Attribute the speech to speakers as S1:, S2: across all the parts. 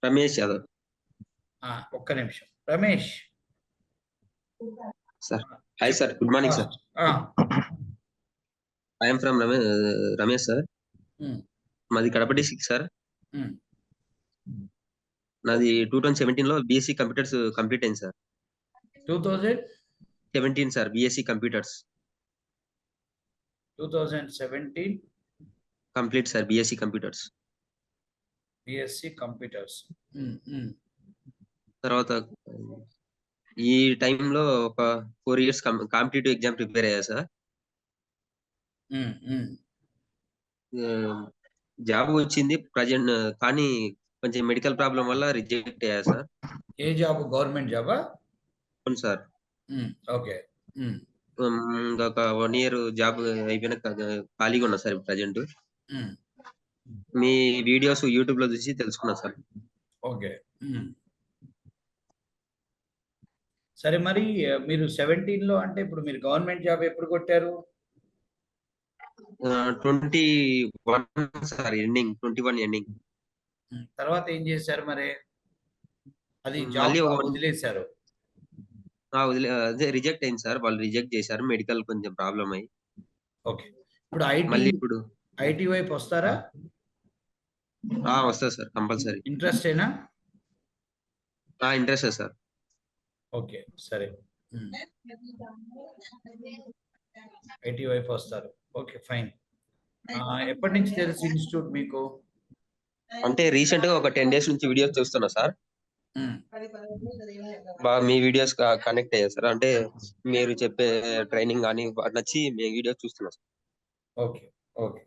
S1: రమేష్ యాదవ్.
S2: ఒక్క నిమిషం Ramesh
S1: sir hi sir, good morning sir. I'm from Ramesh sir. మాది కడప డిస్ట్రిక్ట్ సార్. నాది 2017 లో బిఎస్సి కంప్యూటర్స్ కంప్లీట్ అయింది sir. 2017 sir, BSc computers
S2: 2017
S1: complete sir, BSc computers. తర్వాత ఈ టైంలో ఒక 4 years కాంపిటేటివ్ ఎగ్జామ్ ప్రిపేర్ అయ్యా సార్. జాబ్ వచ్చింది ప్రజెంట్, కానీ కొంచెం మెడికల్ ప్రాబ్లం వల్ల రిజెక్ట్ అయ్యా సార్.
S2: ఏ జాబ్? గవర్నమెంట్ జాబా?
S1: అవును సార్.
S2: ఓకే.
S1: ఒక 1 year జాబ్ అయిపోయిన ఖాళీగా ఉన్నా సార్ ప్రజెంట్. మీ వీడియోస్ యూట్యూబ్ లో చూసి తెలుసుకున్నా సార్.
S2: ఓకే. సరే, మరి మీరు 17 లో అంటే ఇప్పుడు మీరు గవర్నమెంట్ జాబ్ ఎప్పుడు కొట్టారు?
S1: 21 సార్, ఎండింగ్ 21 ఎండింగ్.
S2: తర్వాత ఏం చేశారు మరి? అది
S1: మళ్ళీ
S2: జాబ్ వదిలేశారు?
S1: అదే రిజెక్ట్ అయింది సార్, వాళ్ళు రిజెక్ట్ చేశారు, మెడికల్ కొంచెం ప్రాబ్లం అయ్యి.
S2: ఓకే. ఇప్పుడు ఐటీ వైపు వస్తారా?
S1: వస్తా సార్, కంపల్సరీ.
S2: ఇంట్రెస్టేనా?
S1: Interest sir.
S2: ఓకే, సరే. ఐటీ వైపు వస్తారు. Okay, fine. ఎప్పటి నుంచి తెలుసు ఇన్స్టిట్యూట్ మీకు?
S1: అంటే రీసెంట్ గా ఒక 10 days నుంచి వీడియోస్ చూస్తున్నా సార్. బాగా మీ వీడియోస్ కనెక్ట్ అయ్యా సార్. అంటే మీరు చెప్పే ట్రైనింగ్ కానీ నచ్చి మీ వీడియోస్ చూస్తున్నా సార్.
S2: ఓకే, ఓకే,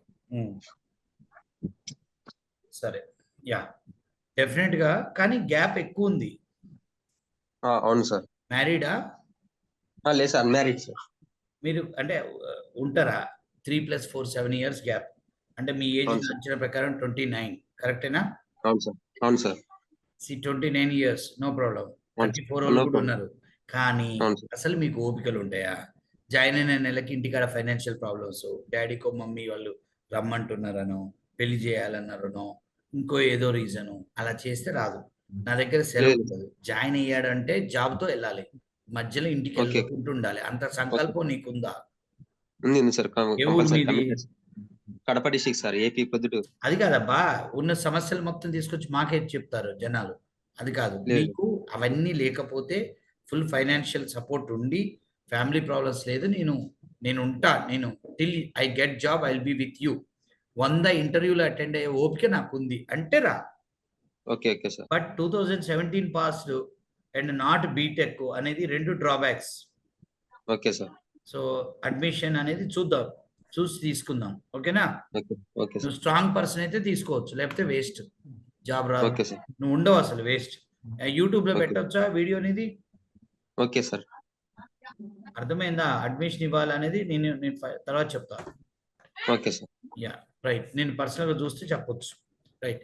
S2: సరే. యా, డెఫినెట్ గా. కానీ గ్యాప్ ఎక్కువ ఉంది.
S1: అవును సార్.
S2: మ్యారీడా?
S1: లేదు సార్, అన్మ్యారీడ్ సార్.
S2: మీరు అంటే ఉంటారా? 3+4 7 years గ్యాప్. అంటే మీ ఏజ్ అంచనా ప్రకారం 29, కరెక్టేనా?
S1: అవును సార్. అవును సార్.
S2: 29 years, no problem. 34 వాళ్ళు కూడా ఉన్నారు. కానీ అసలు మీకు ఓపికలు ఉంటాయా? జాయిన్ అయిన నెలకి ఇంటికాడ ఫైనాన్షియల్ ప్రాబ్లమ్స్, డాడీకో మమ్మీ వాళ్ళు రమ్మంటున్నారనో, పెళ్లి చేయాలన్నారనో, ఇంకో ఏదో రీజను, అలా చేస్తే రాదు. నా దగ్గర సెలవు ఉంటుంది. జాయిన్ అయ్యాడంటే జాబ్తో వెళ్ళాలి, మధ్యలో ఇంటికి వెళ్ళకుండా ఉండాలి. అంత సంకల్పం నీకుందా?
S1: Sir. Kadapa district sir, AP Proddatur.
S2: అది కాదబ్బా, ఉన్న సమస్యలు మొత్తం తీసుకొచ్చి మాకే చెప్తారు జనాలు. అది కాదు, మీకు అవన్నీ లేకపోతే ఫుల్ ఫైనాన్షియల్ సపోర్ట్ ఉండి ఫ్యామిలీ ప్రాబ్లమ్స్ లేదు, నేను ఉంటా, నేను till I get job I will be with you, 100 ఇంటర్వ్యూలు అటెండ్ అయ్యే ఓపిక నాకుంది అంటే రా.
S1: Okay, okay sir.
S2: But 2017 passed and not BTech అనేది 2 drawbacks.
S1: Okay sir.
S2: So admission అనేది చూసి తీసుకుందాం, ఓకేనా? నువ్వు స్ట్రాంగ్ పర్సన్ అయితే తీసుకోవచ్చు, లేకపోతే వేస్ట్, జాబ్ రాదు. నువ్వు ఉండవు అసలు, వేస్ట్. యూట్యూబ్ లో పెట్టొచ్చా వీడియో అనేది?
S1: Okay sir.
S2: అర్థమైందా? అడ్మిషన్ ఇవ్వాలనేది నేను తర్వాత చెప్తాను.
S1: Okay sir.
S2: Yeah, right. నేను పర్సనల్ గా చూస్తే చెప్పొచ్చు. రైట్.